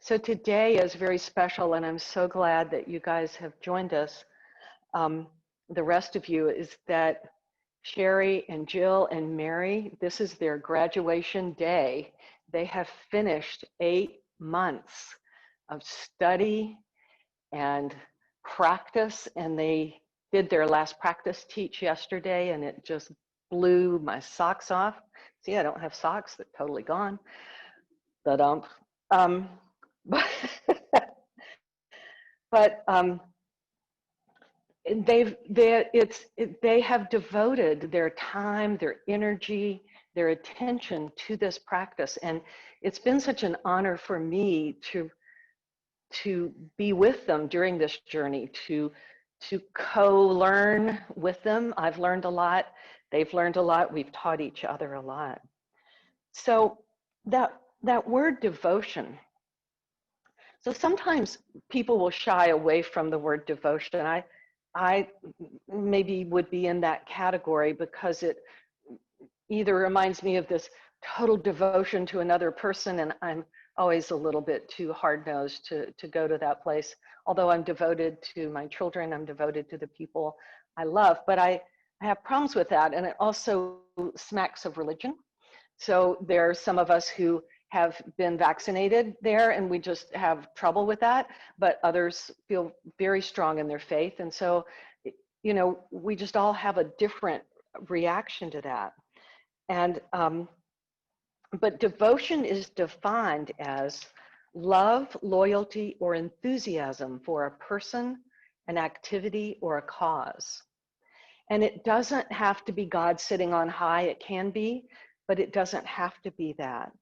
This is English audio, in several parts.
So today is very special, and I'm so glad that you guys have joined us. The rest of you is that Sherry and Jill and Mary, this is their graduation day. They have finished 8 months of study and practice, and they did their last practice teach yesterday, and it just blew my socks off. See, I don't have socks, they're totally gone. But but they have devoted their time, their energy, their attention to this practice, and it's been such an honor for me to be with them during this journey, to co-learn with them. I've learned a lot, they've learned a lot, we've taught each other a lot. So that word devotion. So sometimes people will shy away from the word devotion. I maybe would be in that category because it either reminds me of this total devotion to another person, and I'm always a little bit too hard-nosed to go to that place. Although I'm devoted to my children, I'm devoted to the people I love, but I have problems with that, and it also smacks of religion. So there are some of us who have been vaccinated there, and we just have trouble with that, but others feel very strong in their faith. And so, you know, we just all have a different reaction to that. And, but devotion is defined as love, loyalty, or enthusiasm for a person, an activity, or a cause. And it doesn't have to be God sitting on high. It can be, but it doesn't have to be that.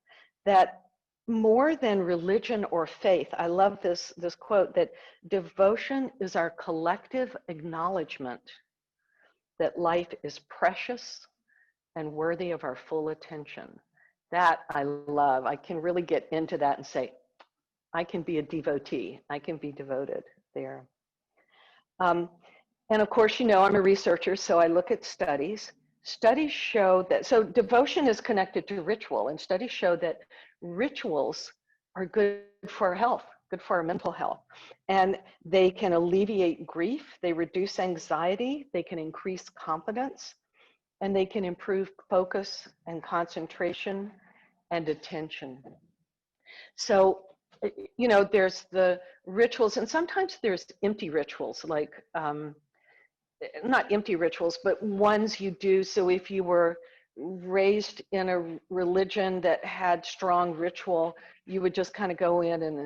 That more than religion or faith, I love this quote, that devotion is our collective acknowledgement that life is precious and worthy of our full attention. That I love. I can really get into that and say, I can be a devotee. I can be devoted there. And of course, you know, I'm a researcher, so I look at studies. Studies show that, so devotion is connected to ritual, and studies show that rituals are good for our health, good for our mental health. And they can alleviate grief, they reduce anxiety, they can increase confidence, and they can improve focus and concentration and attention. So, you know, there's the rituals, and sometimes there's empty rituals, like, not empty rituals, but ones you do. So if you were raised in a religion that had strong ritual, you would just kind of go in and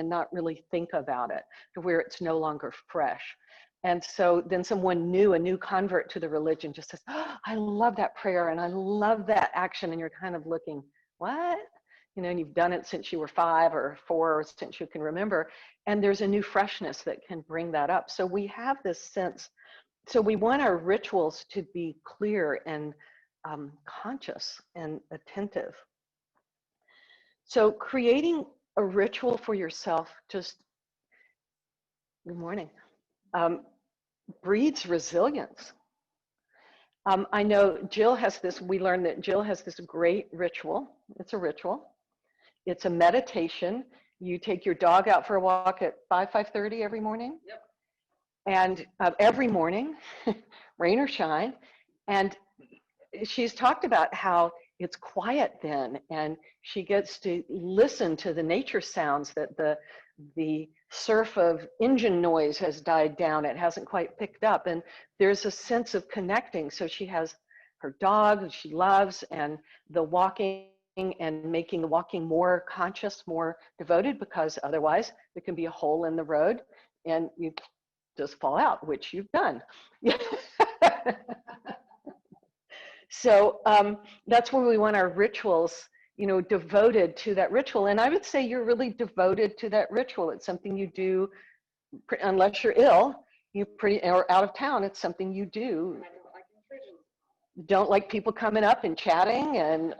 not really think about it, to where it's no longer fresh. And so then someone new, a new convert to the religion, just says, oh, I love that prayer and I love that action. And you're kind of looking, what? You know, and you've done it since you were 5 or 4, or since you can remember. And there's a new freshness that can bring that up. So we have this sense, so we want our rituals to be clear and conscious and attentive. So creating a ritual for yourself, just, good morning, breeds resilience. I know Jill has this, we learned that Jill has this great ritual. It's a ritual. It's a meditation. You take your dog out for a walk at 5:30 every morning. Yep. And every morning, rain or shine. And she's talked about how it's quiet then, and she gets to listen to the nature sounds, that the surf of engine noise has died down. It hasn't quite picked up, and there's a sense of connecting. So she has her dog she loves, and the walking, and making the walking more conscious, more devoted, because otherwise there can be a hole in the road and you just fall out, which you've done. So that's where we want our rituals, you know, devoted to that ritual. And I would say you're really devoted to that ritual. It's something you do, unless you're ill, or out of town, it's something you do. Don't like people coming up and chatting and,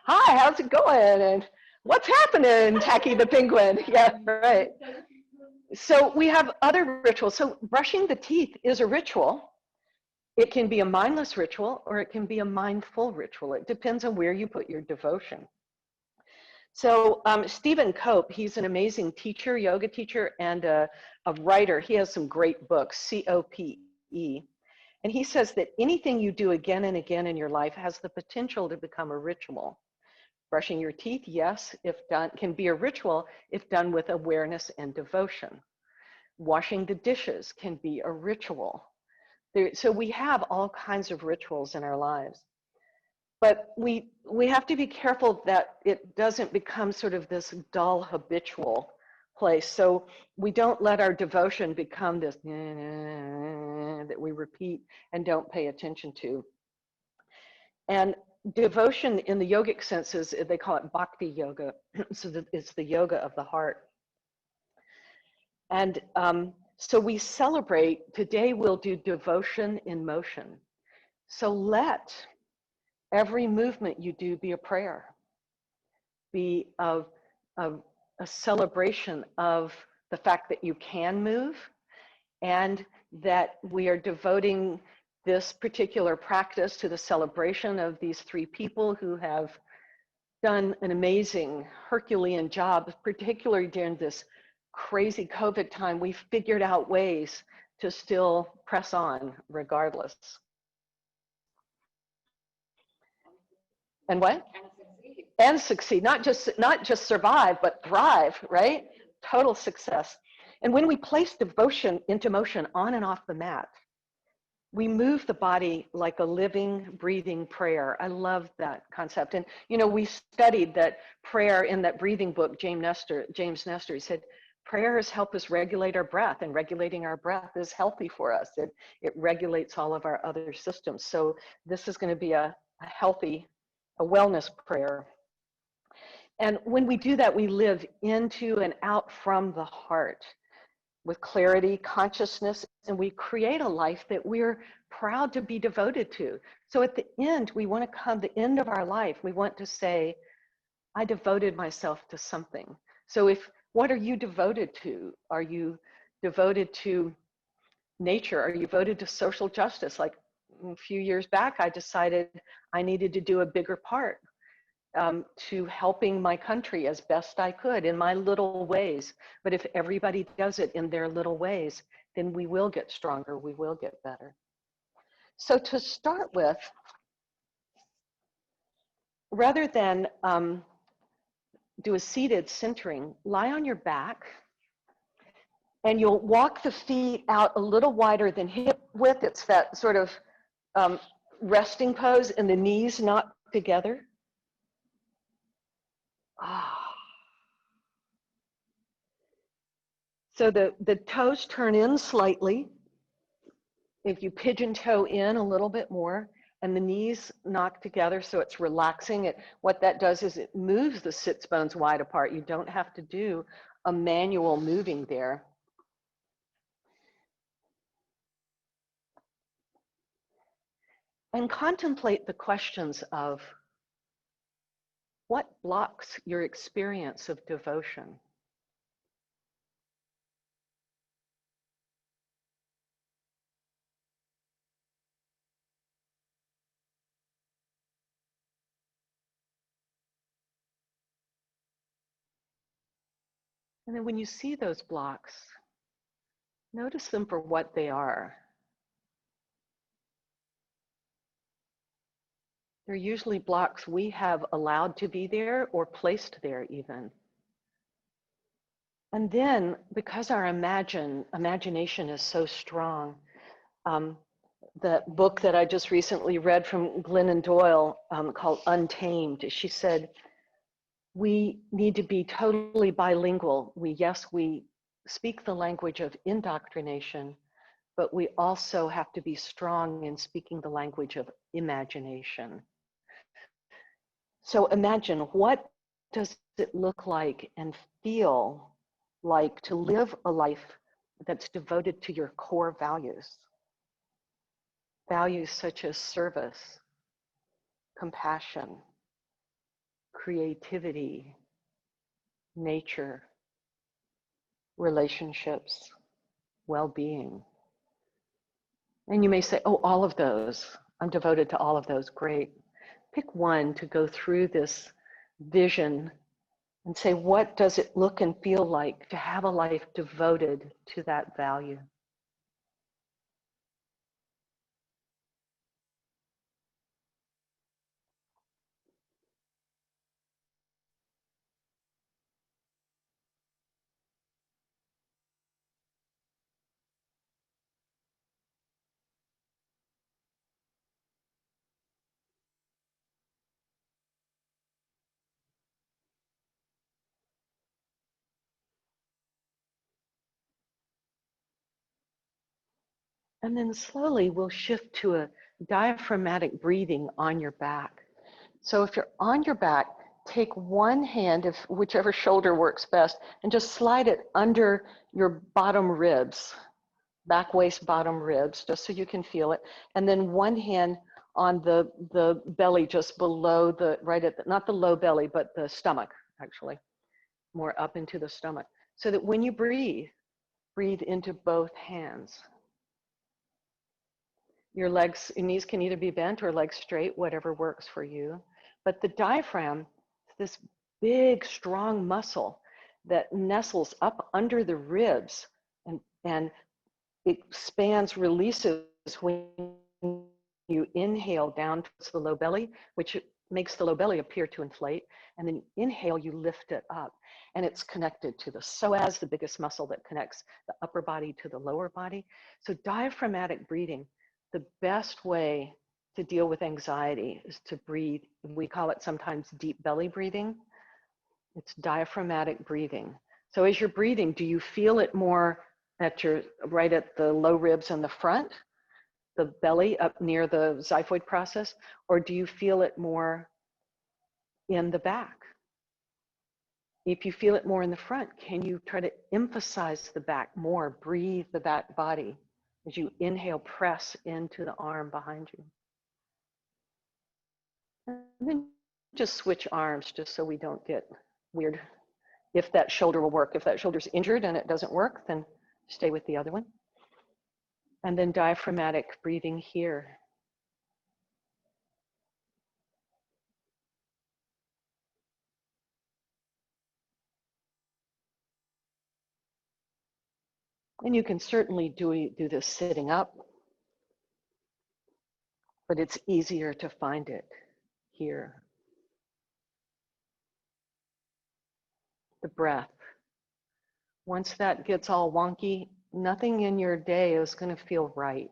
hi, how's it going? And what's happening, Tacky the penguin? Yeah, right. So we have other rituals. So brushing the teeth is a ritual. It can be a mindless ritual, or it can be a mindful ritual. It depends on where you put your devotion. So Stephen Cope, he's an amazing teacher, yoga teacher, and a writer. He has some great books, COPE. And he says that anything you do again and again in your life has the potential to become a ritual. Brushing your teeth, yes, if done, can be a ritual if done with awareness and devotion. Washing the dishes can be a ritual. So we have all kinds of rituals in our lives. But we have to be careful that it doesn't become sort of this dull habitual place. So we don't let our devotion become this that we repeat and don't pay attention to. And devotion in the yogic sense is, they call it bhakti yoga. So it's the yoga of the heart. And so we celebrate, today we'll do devotion in motion. So let every movement you do be a prayer, be a celebration of the fact that you can move, and that we are devoting this particular practice to the celebration of these three people who have done an amazing Herculean job, particularly during this crazy COVID time. We've figured out ways to still press on regardless. And what? And succeed, not just survive, but thrive, right? Total success. And when we place devotion into motion on and off the mat, we move the body like a living, breathing prayer. I love that concept. And, you know, we studied that prayer in that breathing book, James Nestor, he said, prayers help us regulate our breath, and regulating our breath is healthy for us. It regulates all of our other systems. So this is going to be a healthy, a wellness prayer. And when we do that, we live into and out from the heart with clarity, consciousness, and we create a life that we're proud to be devoted to. So at the end, we want to come the end of our life, we want to say, I devoted myself to something. So what are you devoted to? Are you devoted to nature? Are you devoted to social justice? Like a few years back, I decided I needed to do a bigger part to helping my country as best I could in my little ways. But if everybody does it in their little ways, then we will get stronger, we will get better. So to start with, rather than do a seated centering, lie on your back, and you'll walk the feet out a little wider than hip width. It's that sort of resting pose, and the knees not together. So the toes turn in slightly. If you pigeon toe in a little bit more, and the knees knock together so it's relaxing, what that does is it moves the sits bones wide apart. You don't have to do a manual moving there. And contemplate the questions of what blocks your experience of devotion? And then when you see those blocks, notice them for what they are. They're usually blocks we have allowed to be there or placed there even. And then, because our imagination is so strong, the book that I just recently read from Glennon Doyle called Untamed, she said, we need to be totally bilingual. We speak the language of indoctrination, but we also have to be strong in speaking the language of imagination. So imagine, what does it look like and feel like to live a life that's devoted to your core values? Values such as service, compassion, creativity, nature, relationships, well-being. And you may say, oh, all of those, I'm devoted to all of those. Great. Pick one to go through this vision and say, what does it look and feel like to have a life devoted to that value? And then slowly we'll shift to a diaphragmatic breathing on your back. So if you're on your back, take one hand, if whichever shoulder works best, and just slide it under your bottom ribs, back waist, bottom ribs, just so you can feel it. And then one hand on the belly, just below the, right at the, not the low belly, but the stomach, actually, more up into the stomach. So that when you breathe, breathe into both hands. Your legs, your knees can either be bent or legs straight, whatever works for you. But the diaphragm is this big, strong muscle that nestles up under the ribs and it expands, releases when you inhale down towards the low belly, which makes the low belly appear to inflate. And then inhale, you lift it up. And it's connected to the psoas, the biggest muscle that connects the upper body to the lower body. So diaphragmatic breathing, the best way to deal with anxiety is to breathe. We call it sometimes deep belly breathing. It's diaphragmatic breathing. So as you're breathing, do you feel it more at your, right at the low ribs in the front, the belly up near the xiphoid process, or do you feel it more in the back? If you feel it more in the front, can you try to emphasize the back more? Breathe the back body. As you inhale, press into the arm behind you. And then just switch arms just so we don't get weird. If that shoulder will work. If that shoulder's injured and it doesn't work, then stay with the other one. And then diaphragmatic breathing here. And you can certainly do this sitting up, but it's easier to find it here. The breath. Once that gets all wonky, nothing in your day is going to feel right.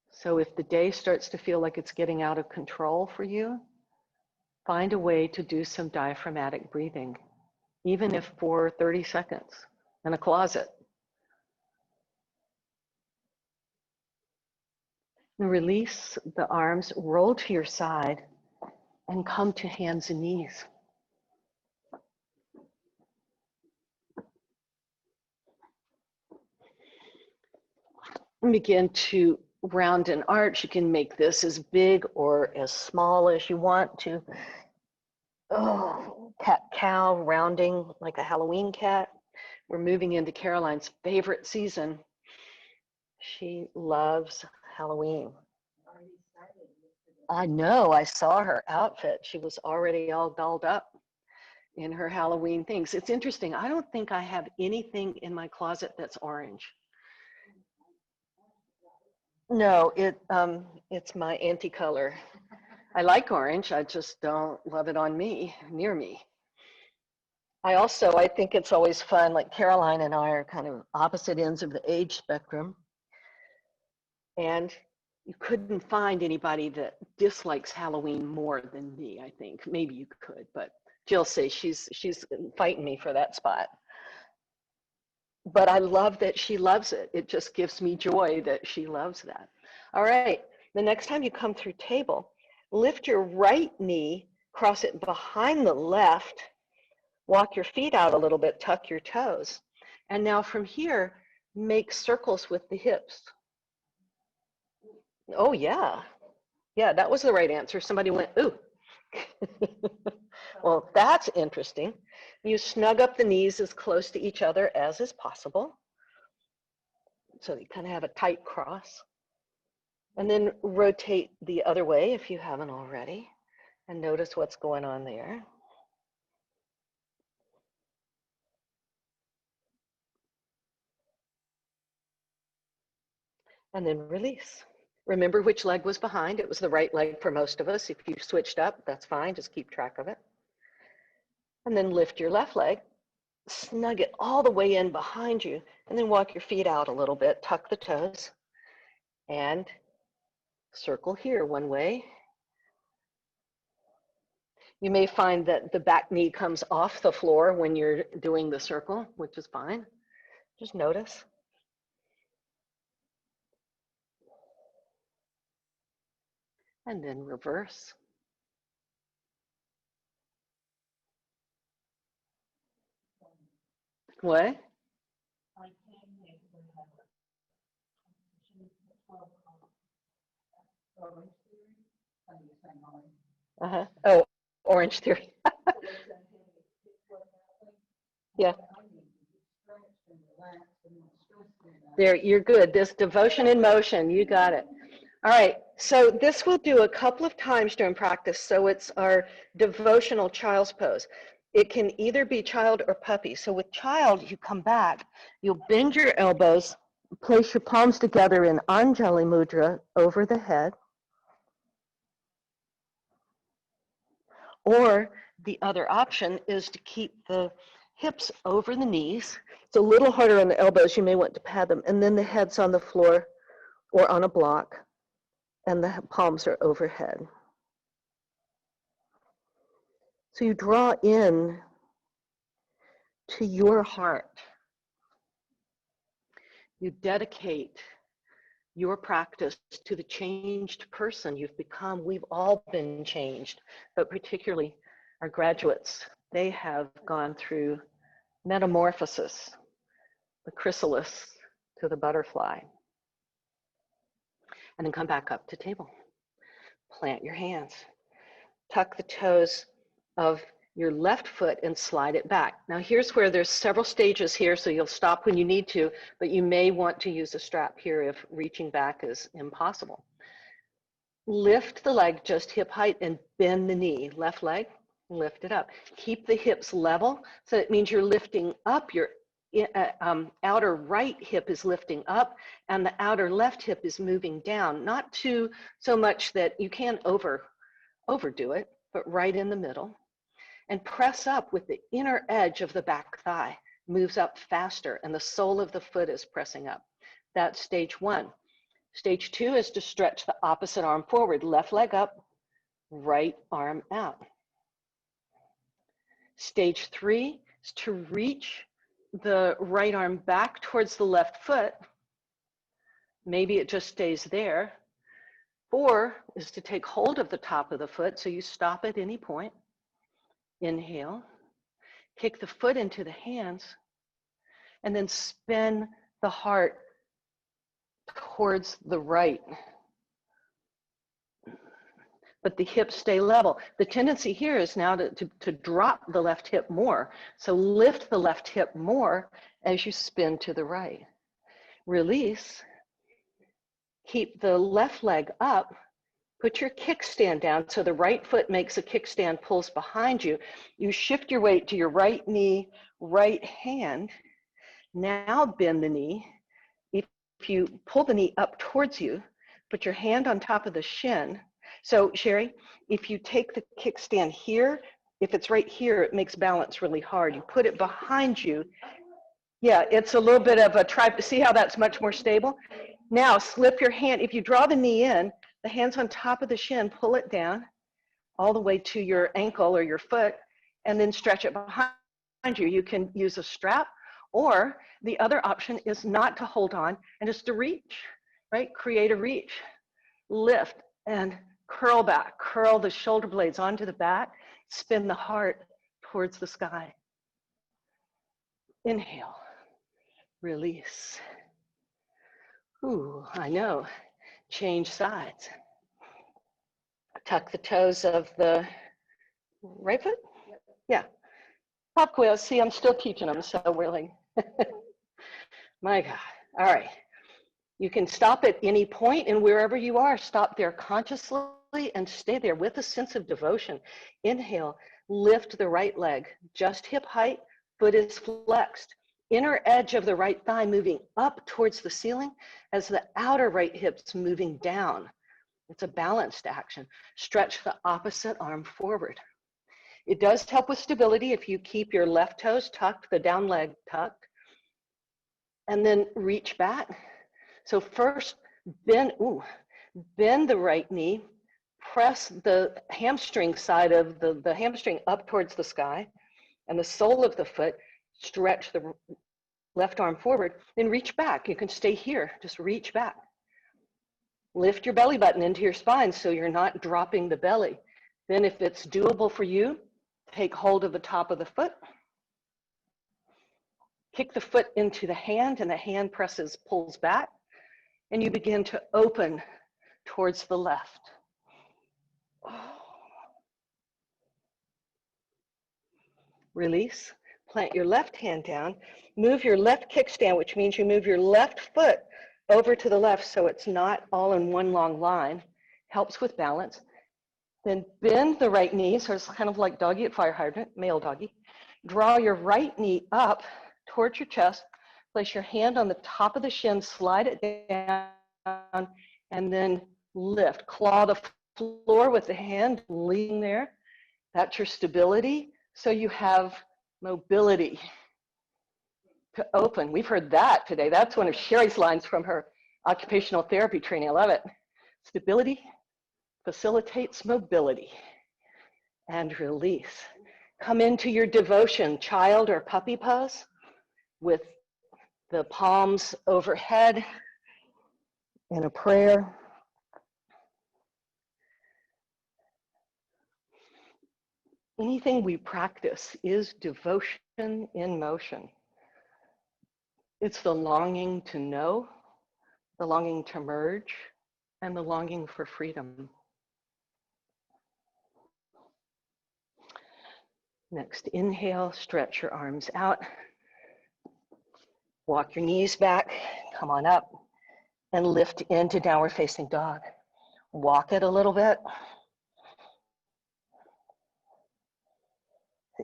So if the day starts to feel like it's getting out of control for you, find a way to do some diaphragmatic breathing, even if for 30 seconds in a closet. And release the arms, roll to your side, and come to hands and knees. And begin to round and arch. You can make this as big or as small as you want to. Oh, cat cow, rounding like a Halloween cat. We're moving into Caroline's favorite season. She loves Halloween. I know, I saw her outfit. She was already all dolled up in her Halloween things. It's interesting. I don't think I have anything in my closet that's orange. No, it's my anti-color. I like orange. I just don't love it on me, near me. I think it's always fun, like Caroline and I are kind of opposite ends of the age spectrum. And you couldn't find anybody that dislikes Halloween more than me, I think. Maybe you could, but Jill says she's fighting me for that spot. But I love that she loves it. It just gives me joy that she loves that. All right, the next time you come through table, lift your right knee, cross it behind the left, walk your feet out a little bit, tuck your toes. And now from here, make circles with the hips. Oh yeah, yeah, that was the right answer. Somebody went, ooh. Well, that's interesting. You snug up the knees as close to each other as is possible. So you kind of have a tight cross. And then rotate the other way if you haven't already. And notice what's going on there. and then release. Remember which leg was behind. It was the right leg for most of us. If you switched up, that's fine. Just keep track of it. And then lift your left leg, snug it all the way in behind you, and then walk your feet out a little bit, tuck the toes, and circle here one way. You may find that the back knee comes off the floor when you're doing the circle, which is fine. Just notice. And then reverse. What? Oh, Orange Theory. Yeah. There, you're good. This devotion in motion, you got it. All right, so this we'll do a couple of times during practice. So it's our devotional child's pose. It can either be child or puppy. So with child, you come back, you'll bend your elbows, place your palms together in Anjali Mudra over the head. Or the other option is to keep the hips over the knees. It's a little harder on the elbows. You may want to pad them. And then the head's on the floor or on a block, and the palms are overhead. So you draw in to your heart. You dedicate your practice to the changed person you've become. We've all been changed, but particularly our graduates. They have gone through metamorphosis, the chrysalis to the butterfly. And then come back up to table. Plant your hands. Tuck the toes of your left foot and slide it back. Now here's where there's several stages here, so you'll stop when you need to, but you may want to use a strap here if reaching back is impossible. Lift the leg just hip height and bend the knee. Left leg, lift it up. Keep the hips level, so it means you're lifting up. Your outer right hip is lifting up and the outer left hip is moving down. Not too so much that you can't overdo it, but right in the middle. And press up with the inner edge of the back thigh, moves up faster, and the sole of the foot is pressing up. That's stage one. Stage two is to stretch the opposite arm forward, left leg up, right arm out. Stage three is to reach the right arm back towards the left foot. Maybe it just stays there. 4 is to take hold of the top of the foot, so you stop at any point. Inhale, kick the foot into the hands, and then spin the heart towards the right. But the hips stay level. The tendency here is now to drop the left hip more. So lift the left hip more as you spin to the right. Release. Keep the left leg up. Put your kickstand down so the right foot makes a kickstand, pulls behind you. You shift your weight to your right knee, right hand. Now bend the knee. If you pull the knee up towards you, put your hand on top of the shin. So Sherry, if you take the kickstand here, if it's right here, it makes balance really hard. You put it behind you. Yeah, it's a little bit of a try. See how that's much more stable? Now slip your hand. If you draw the knee in, the hand's on top of the shin, pull it down all the way to your ankle or your foot, and then stretch it behind you. You can use a strap, or the other option is not to hold on and just to reach, right? Create a reach, lift and curl back, curl the shoulder blades onto the back, spin the heart towards the sky. Inhale, release. Ooh, I know, change sides. Tuck the toes of the right foot? Yeah. Pop quiz. See, I'm still teaching them, so we're like, my God. All right. You can stop at any point, and wherever you are, stop there consciously and stay there with a sense of devotion. Inhale, lift the right leg, just hip height, foot is flexed. inner edge of the right thigh moving up towards the ceiling as the outer right hip's moving down. It's a balanced action. Stretch the opposite arm forward. It does help with stability if you keep your left toes tucked, the down leg tucked, and then reach back. So first, bend the right knee, press the hamstring side of the hamstring up towards the sky, and the sole of the foot, stretch the left arm forward, then reach back. You can stay here, just reach back. Lift your belly button into your spine so you're not dropping the belly. Then if it's doable for you, take hold of the top of the foot, kick the foot into the hand, and the hand pulls back, and you begin to open towards the left. Release, plant your left hand down, move your left kickstand, which means you move your left foot over to the left so it's not all in one long line, helps with balance. Then bend the right knee, so it's kind of like doggy at fire hydrant, male doggy. Draw your right knee up towards your chest, place your hand on the top of the shin, slide it down, and then lift. Claw the floor with the hand, lean there. That's your stability, so you have mobility to open. We've heard that today. That's one of Sherry's lines from her occupational therapy training. I love it. Stability facilitates mobility. And release. Come into your devotion, child or puppy pose, with the palms overhead in a prayer. Anything we practice is devotion in motion. It's the longing to know, the longing to merge, and the longing for freedom. Next, inhale, stretch your arms out. Walk your knees back, come on up, and lift into downward facing dog. Walk it a little bit.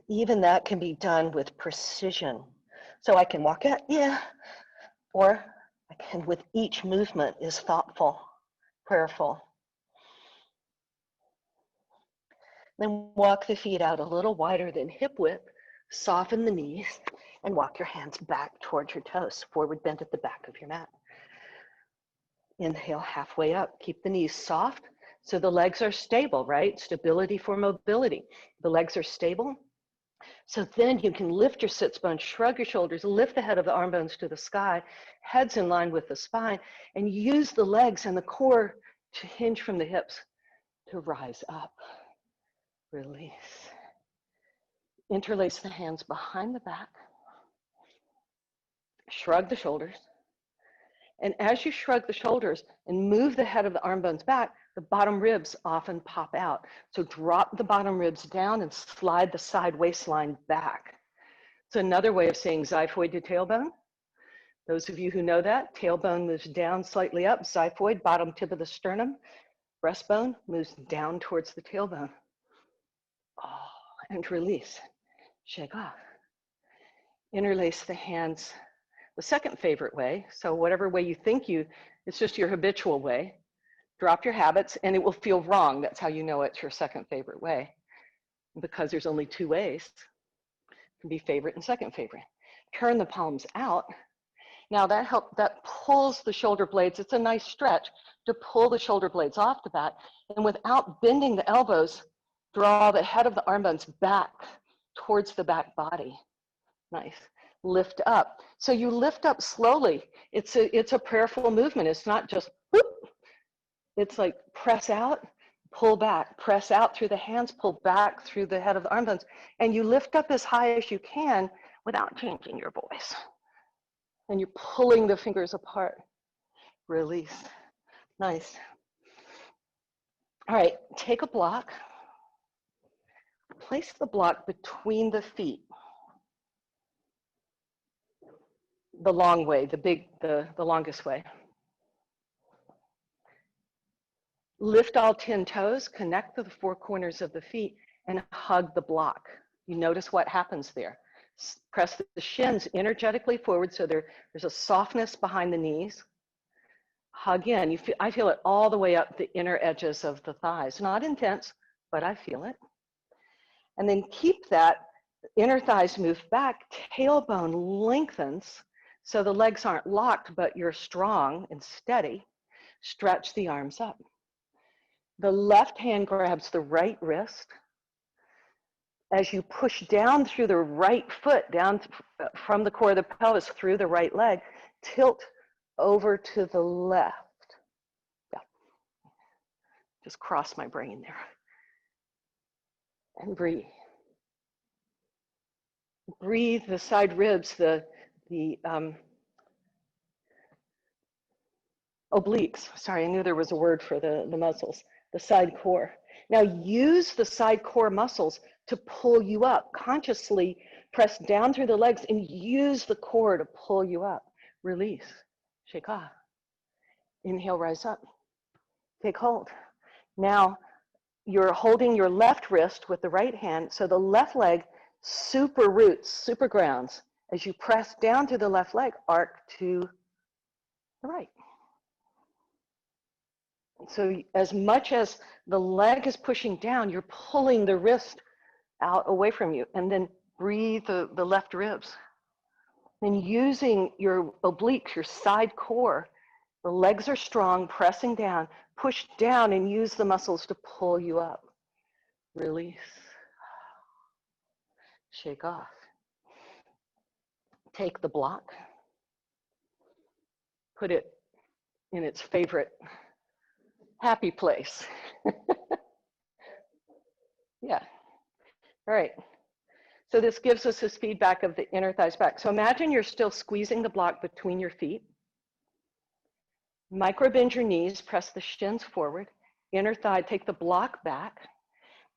Even that can be done with precision. So I can walk it, yeah, or I can, with each movement, is thoughtful, prayerful. Then walk the feet out a little wider than hip width, soften the knees, and walk your hands back towards your toes, forward bent at the back of your mat. Inhale halfway up, keep the knees soft so the legs are stable, right? Stability for mobility. The legs are stable. So then you can lift your sits bones, shrug your shoulders, lift the head of the arm bones to the sky, head's in line with the spine, and use the legs and the core to hinge from the hips to rise up. Release. Interlace the hands behind the back. Shrug the shoulders. And as you shrug the shoulders and move the head of the arm bones back, the bottom ribs often pop out. So drop the bottom ribs down and slide the side waistline back. It's another way of saying xiphoid to tailbone. Those of you who know that, tailbone moves down slightly up, xiphoid, bottom tip of the sternum, breastbone moves down towards the tailbone. Oh, and release, shake off. Interlace the hands the second favorite way. So whatever way you think it's just your habitual way. Drop your habits and it will feel wrong. That's how you know it's your second favorite way. Because there's only two ways. It can be favorite and second favorite. Turn the palms out. Now that pulls the shoulder blades. It's a nice stretch to pull the shoulder blades off the back. And without bending the elbows, draw the head of the arm bones back towards the back body. Nice. Lift up. So you lift up slowly. It's a prayerful movement. It's not just whoop. It's like press out, pull back, press out through the hands, pull back through the head of the arm bones, and you lift up as high as you can without changing your voice. And you're pulling the fingers apart. Release. Nice. All right, take a block. Place the block between the feet. The long way, the longest way. Lift all 10 toes, connect to the four corners of the feet, and hug the block. You notice what happens there. Press the shins energetically forward so there's a softness behind the knees. Hug in. I feel it all the way up the inner edges of the thighs. Not intense, but I feel it. And then keep that inner thighs move back, tailbone lengthens so the legs aren't locked, but you're strong and steady. Stretch the arms up. The left hand grabs the right wrist. As you push down through the right foot, down from the core of the pelvis through the right leg, tilt over to the left. Yeah. Just cross my brain there. And breathe. Breathe the side ribs, the obliques. Sorry, I knew there was a word for the muscles, the side core. Now use the side core muscles to pull you up. Consciously press down through the legs and use the core to pull you up. Release, shake off. Inhale, rise up. Take hold. Now you're holding your left wrist with the right hand, so the left leg super roots, super grounds. As you press down to the left leg, arc to the right. So as much as the leg is pushing down, you're pulling the wrist out away from you. And then breathe the left ribs. Then using your obliques, your side core, the legs are strong, pressing down, push down and use the muscles to pull you up. Release. Shake off. Take the block. Put it in its favorite happy place. Yeah. All right. So this gives us this feedback of the inner thighs back. So imagine you're still squeezing the block between your feet. Micro bend your knees, press the shins forward. Inner thigh, take the block back.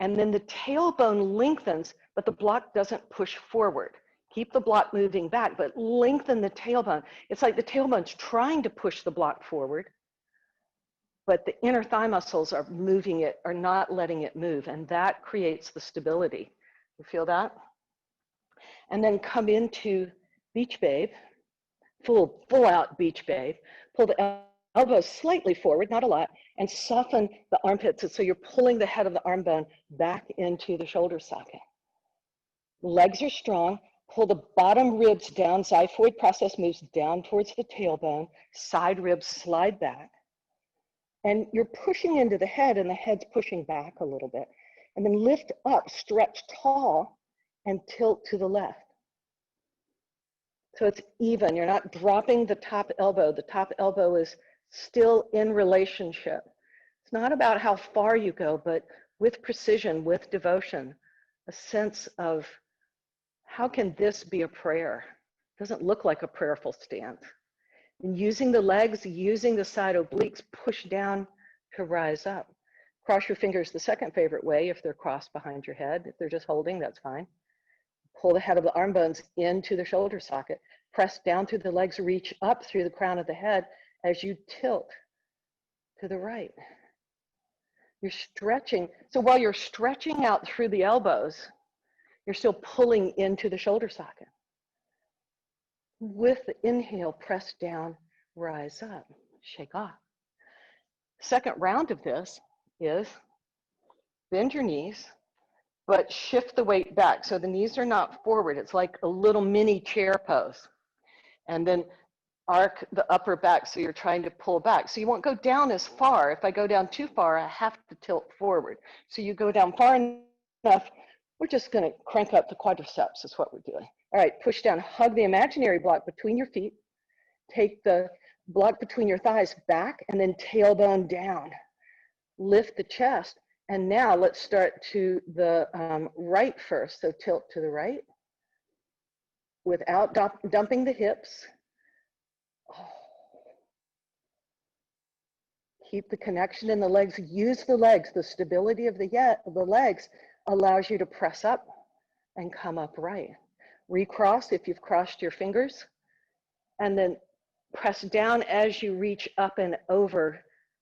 And then the tailbone lengthens, but the block doesn't push forward. Keep the block moving back, but lengthen the tailbone. It's like the tailbone's trying to push the block forward, but the inner thigh muscles are moving it, are not letting it move, and that creates the stability. You feel that? And then come into beach babe, full out beach babe. Pull the elbows slightly forward, not a lot, and soften the armpits so you're pulling the head of the arm bone back into the shoulder socket. Legs are strong. Pull the bottom ribs down. Xiphoid process moves down towards the tailbone. Side ribs slide back. And you're pushing into the head, and the head's pushing back a little bit. And then lift up, stretch tall, and tilt to the left. So it's even. You're not dropping the top elbow. The top elbow is still in relationship. It's not about how far you go, but with precision, with devotion, a sense of how can this be a prayer? It doesn't look like a prayerful stance. And using the legs, using the side obliques, push down to rise up. Cross your fingers the second favorite way if they're crossed behind your head. If they're just holding, that's fine. Pull the head of the arm bones into the shoulder socket. Press down through the legs, reach up through the crown of the head as you tilt to the right. You're stretching. So while you're stretching out through the elbows, you're still pulling into the shoulder socket. With the inhale, press down, rise up, shake off. Second round of this is bend your knees, but shift the weight back. So the knees are not forward. It's like a little mini chair pose. And then arc the upper back so you're trying to pull back. So you won't go down as far. If I go down too far, I have to tilt forward. So you go down far enough, we're just gonna crank up the quadriceps is what we're doing. All right, push down, hug the imaginary block between your feet. Take the block between your thighs back and then tailbone down. Lift the chest. And now let's start to the right first. So tilt to the right without dumping the hips. Oh. Keep the connection in the legs. Use the legs. The stability of the legs allows you to press up and come upright. Recross if you've crossed your fingers. And then press down as you reach up and over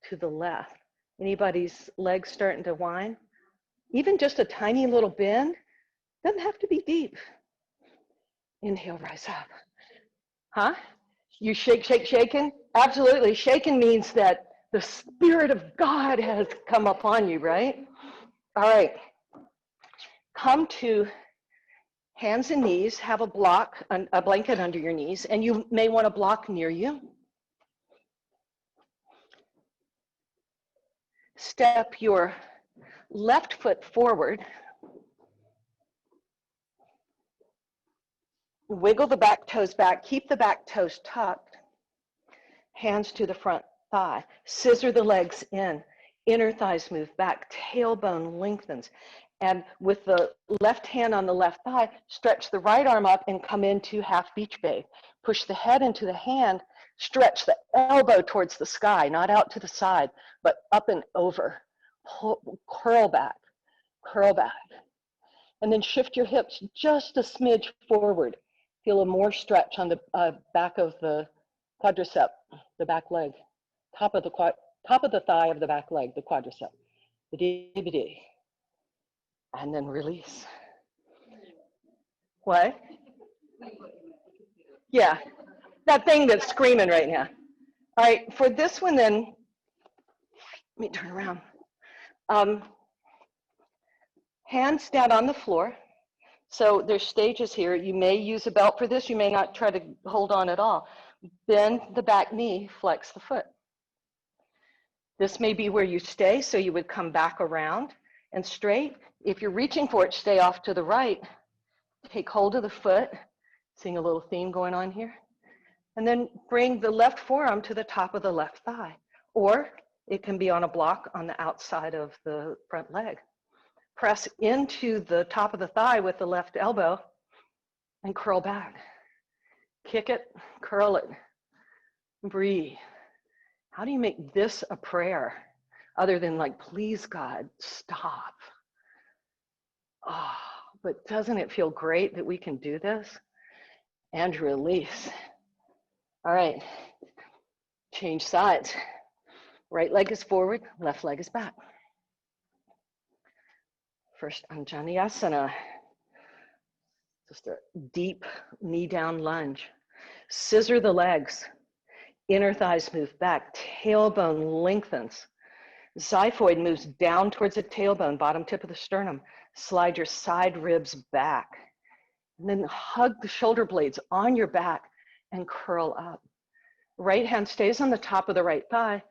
to the left. Anybody's legs starting to whine? Even just a tiny little bend, doesn't have to be deep. Inhale, rise up. Huh? You shaking? Absolutely. Shaking means that the Spirit of God has come upon you, right? All right. Come to hands and knees, have a blanket under your knees, and you may want a block near you. Step your left foot forward. Wiggle the back toes back. Keep the back toes tucked. Hands to the front thigh. Scissor the legs in. Inner thighs move back. Tailbone lengthens. And with the left hand on the left thigh, stretch the right arm up and come into half beach babe. Push the head into the hand. Stretch the elbow towards the sky, not out to the side, but up and over. Curl back, curl back. And then shift your hips just a smidge forward. Feel a more stretch on the back of the quadricep, the back leg, top of the thigh of the back leg, the quadricep. And then release. What? Yeah, that thing that's screaming right now. All right, for this one then, let me turn around. Hands down on the floor. So there's stages here. You may use a belt for this. You may not try to hold on at all. Bend the back knee, flex the foot. This may be where you stay, so you would come back around and straight. If you're reaching for it, stay off to the right. Take hold of the foot. Seeing a little theme going on here. And then bring the left forearm to the top of the left thigh. Or it can be on a block on the outside of the front leg. Press into the top of the thigh with the left elbow and curl back. Kick it, curl it, breathe. How do you make this a prayer other than like, please God, stop? Oh, but doesn't it feel great that we can do this? And release. All right, change sides. Right leg is forward, left leg is back. First, Anjaneyasana, just a deep knee down lunge. Scissor the legs, inner thighs move back, tailbone lengthens. Xiphoid moves down towards the tailbone, bottom tip of the sternum. Slide your side ribs back. And then hug the shoulder blades on your back and curl up. Right hand stays on the top of the right thigh.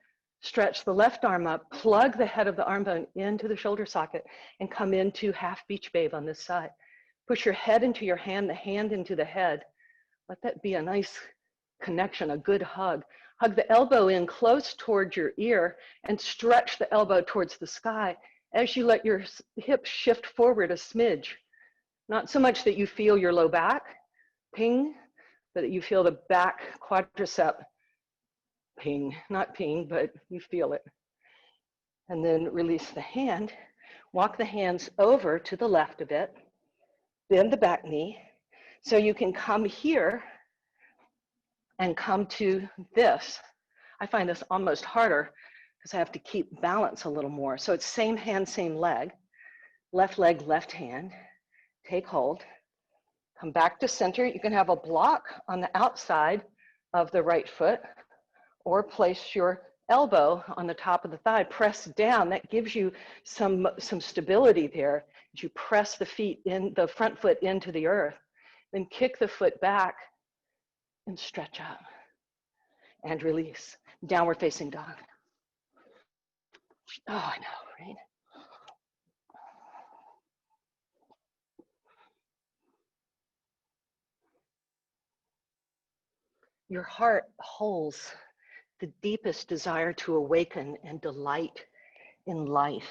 Stretch the left arm up, plug the head of the arm bone into the shoulder socket and come into half beach babe on this side. Push your head into your hand, the hand into the head. Let that be a nice connection, a good hug. Hug the elbow in close towards your ear and stretch the elbow towards the sky as you let your hips shift forward a smidge. Not so much that you feel your low back, ping, but that you feel the back quadricep ping, not ping, but you feel it. And then release the hand. Walk the hands over to the left a bit. Bend the back knee. So you can come here and come to this. I find this almost harder because I have to keep balance a little more. So it's same hand, same leg. Left leg, left hand. Take hold. Come back to center. You can have a block on the outside of the right foot, or place your elbow on the top of the thigh, press down. That gives you some stability there. As you press the feet in, the front foot into the earth, then kick the foot back and stretch up and release. Downward facing dog. Oh, I know, right? Your heart holds the deepest desire to awaken and delight in life,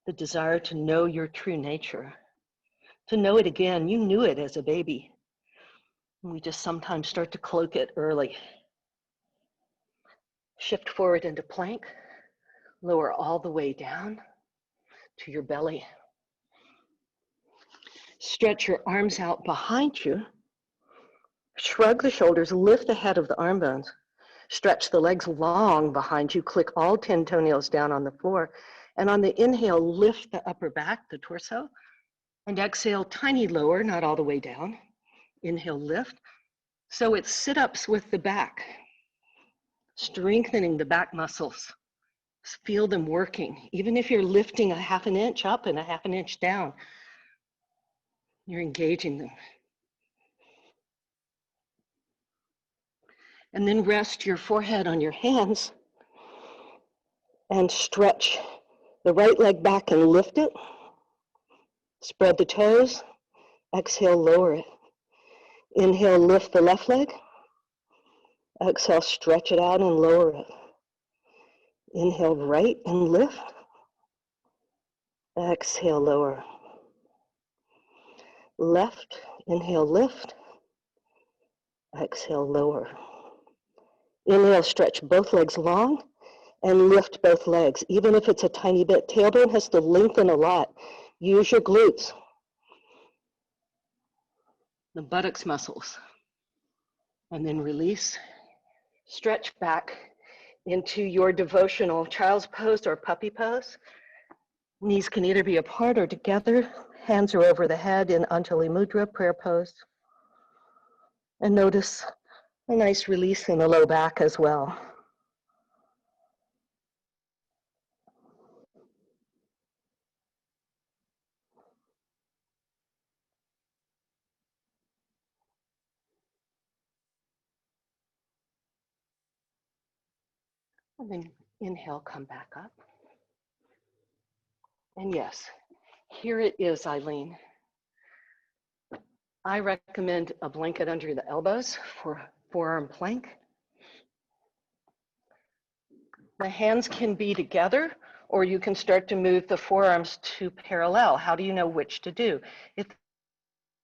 the desire to know your true nature, to know it again. You knew it as a baby. We just sometimes start to cloak it early. Shift forward into plank, lower all the way down to your belly. Stretch your arms out behind you. Shrug the shoulders, lift the head of the arm bones. Stretch the legs long behind you. Click all 10 toenails down on the floor. And on the inhale, lift the upper back, the torso. And exhale, tiny lower, not all the way down. Inhale, lift. So it's sit-ups with the back, strengthening the back muscles. Feel them working. Even if you're lifting a half an inch up and a half an inch down, you're engaging them. And then rest your forehead on your hands and stretch the right leg back and lift it. Spread the toes. Exhale, lower it. Inhale, lift the left leg. Exhale, stretch it out and lower it. Inhale, right and lift. Exhale, lower. Left, inhale, lift. Exhale, lower. Inhale, stretch both legs long and lift both legs, even if it's a tiny bit. Tailbone has to lengthen a lot. Use your glutes, the buttocks muscles, and then release. Stretch back into your devotional child's pose or puppy pose. Knees can either be apart or together. Hands are over the head in Anjali Mudra, prayer pose. And notice a nice release in the low back as well. And then inhale, come back up. And yes, here it is, Eileen. I recommend a blanket under the elbows for forearm plank. The hands can be together, or you can start to move the forearms to parallel. How do you know which to do? If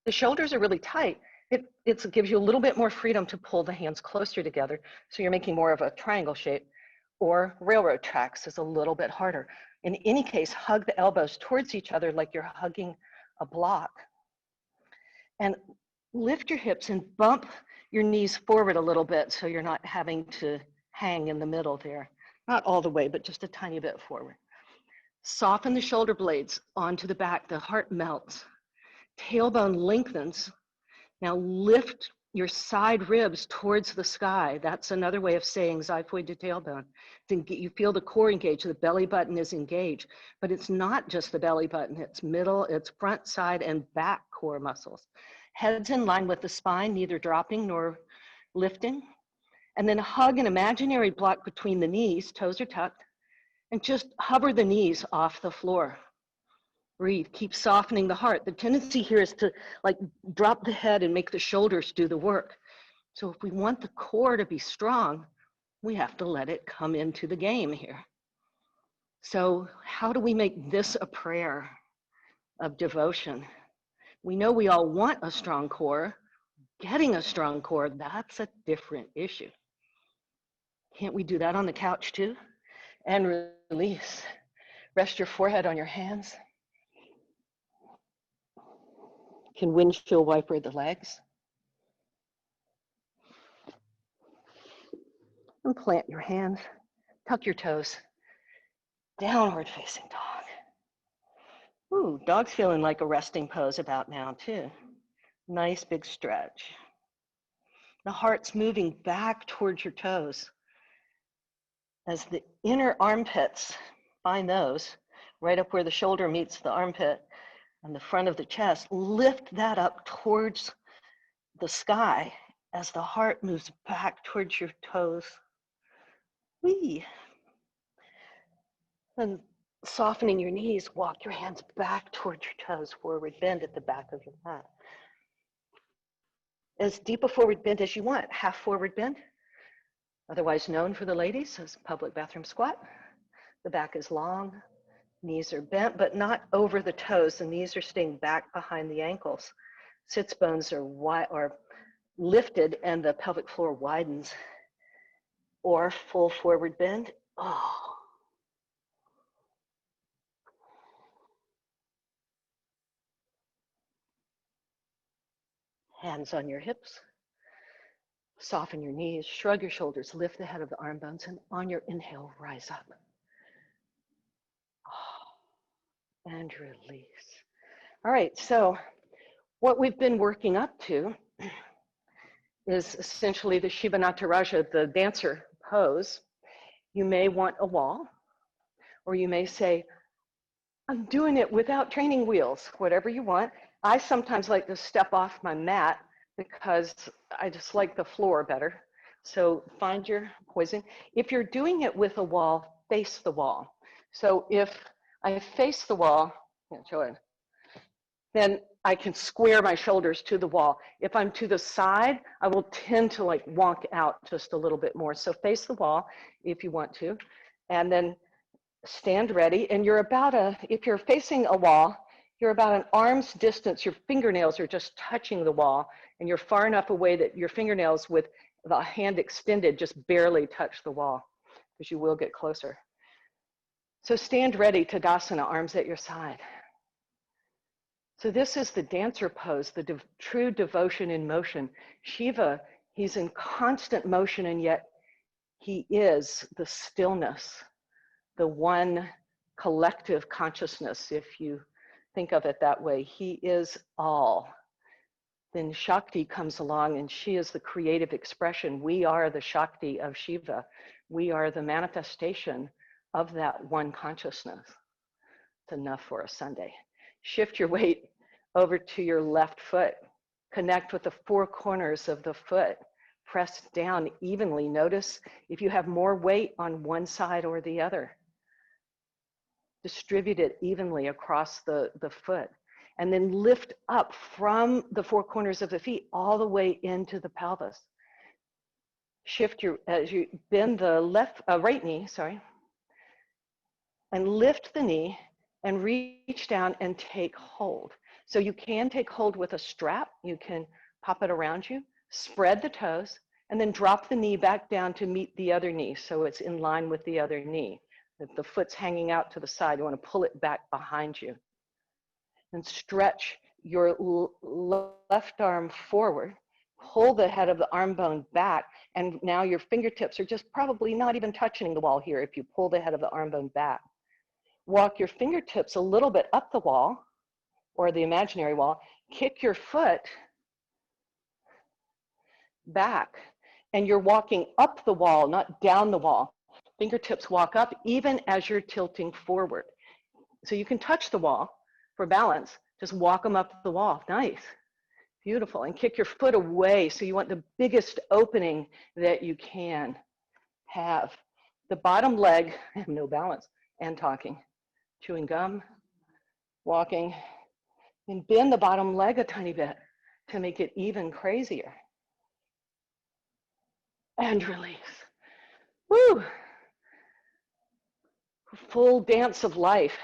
the shoulders are really tight, it gives you a little bit more freedom to pull the hands closer together. So you're making more of a triangle shape, or railroad tracks is a little bit harder. In any case, hug the elbows towards each other like you're hugging a block. And lift your hips and bump your knees forward a little bit so you're not having to hang in the middle there. Not all the way, but just a tiny bit forward. Soften the shoulder blades onto the back. The heart melts. Tailbone lengthens. Now lift your side ribs towards the sky. That's another way of saying xiphoid to tailbone. You feel the core engaged, the belly button is engaged, but it's not just the belly button, it's middle, it's front, side, and back core muscles. Head's in line with the spine, neither dropping nor lifting. And then hug an imaginary block between the knees, toes are tucked, and just hover the knees off the floor. Breathe, keep softening the heart. The tendency here is to like drop the head and make the shoulders do the work. So if we want the core to be strong, we have to let it come into the game here. So how do we make this a prayer of devotion? We know we all want a strong core. Getting a strong core, that's a different issue. Can't we do that on the couch too? And release. Rest your forehead on your hands. Can windshield wiper the legs. And plant your hands. Tuck your toes. Downward facing dog. Ooh, dog's feeling like a resting pose about now too. Nice big stretch. The heart's moving back towards your toes. As the inner armpits, find those, right up where the shoulder meets the armpit and the front of the chest, lift that up towards the sky as the heart moves back towards your toes. Whee. And softening your knees, walk your hands back towards your toes, forward bend at the back of your mat. As deep a forward bend as you want, half forward bend, otherwise known for the ladies as public bathroom squat. The back is long, knees are bent, but not over the toes. The knees are staying back behind the ankles. Sits bones are lifted and the pelvic floor widens. Or full forward bend. Oh. Hands on your hips. Soften your knees, shrug your shoulders, lift the head of the arm bones, and on your inhale, rise up. And release. All right, so what we've been working up to is essentially the Shiva Nataraja, the dancer pose. You may want a wall, or you may say, I'm doing it without training wheels, whatever you want. I sometimes like to step off my mat because I just like the floor better. So find your poison. If you're doing it with a wall, face the wall. So if I face the wall, show it, then I can square my shoulders to the wall. If I'm to the side, I will tend to like wonk out just a little bit more. So face the wall if you want to, and then stand ready. And you're about if you're facing a wall, you're about an arm's distance. Your fingernails are just touching the wall, and you're far enough away that your fingernails with the hand extended just barely touch the wall, because you will get closer. So stand ready, Tadasana, arms at your side. So this is the dancer pose, the true devotion in motion. Shiva, he's in constant motion, and yet he is the stillness, the one collective consciousness, if you think of it that way. He is all. Then Shakti comes along, and she is the creative expression. We are the Shakti of Shiva. We are the manifestation of that one consciousness. It's enough for a Sunday. Shift your weight over to your left foot. Connect with the four corners of the foot. Press down evenly. Notice if you have more weight on one side or the other. Distribute it evenly across the foot. And then lift up from the four corners of the feet all the way into the pelvis. Shift as you bend the right knee, and lift the knee and reach down and take hold. So you can take hold with a strap. You can pop it around you, spread the toes, and then drop the knee back down to meet the other knee so it's in line with the other knee. If the foot's hanging out to the side, you want to pull it back behind you. And stretch your left arm forward. Pull the head of the arm bone back, and now your fingertips are just probably not even touching the wall here if you pull the head of the arm bone back. Walk your fingertips a little bit up the wall, or the imaginary wall. Kick your foot back, and you're walking up the wall, not down the wall. Fingertips walk up even as you're tilting forward. So you can touch the wall for balance. Just walk them up the wall. Nice. Beautiful. And kick your foot away. So you want the biggest opening that you can have. The bottom leg, I have no balance, and talking. Chewing gum, walking, and bend the bottom leg a tiny bit to make it even crazier. And release. Woo! Full dance of life.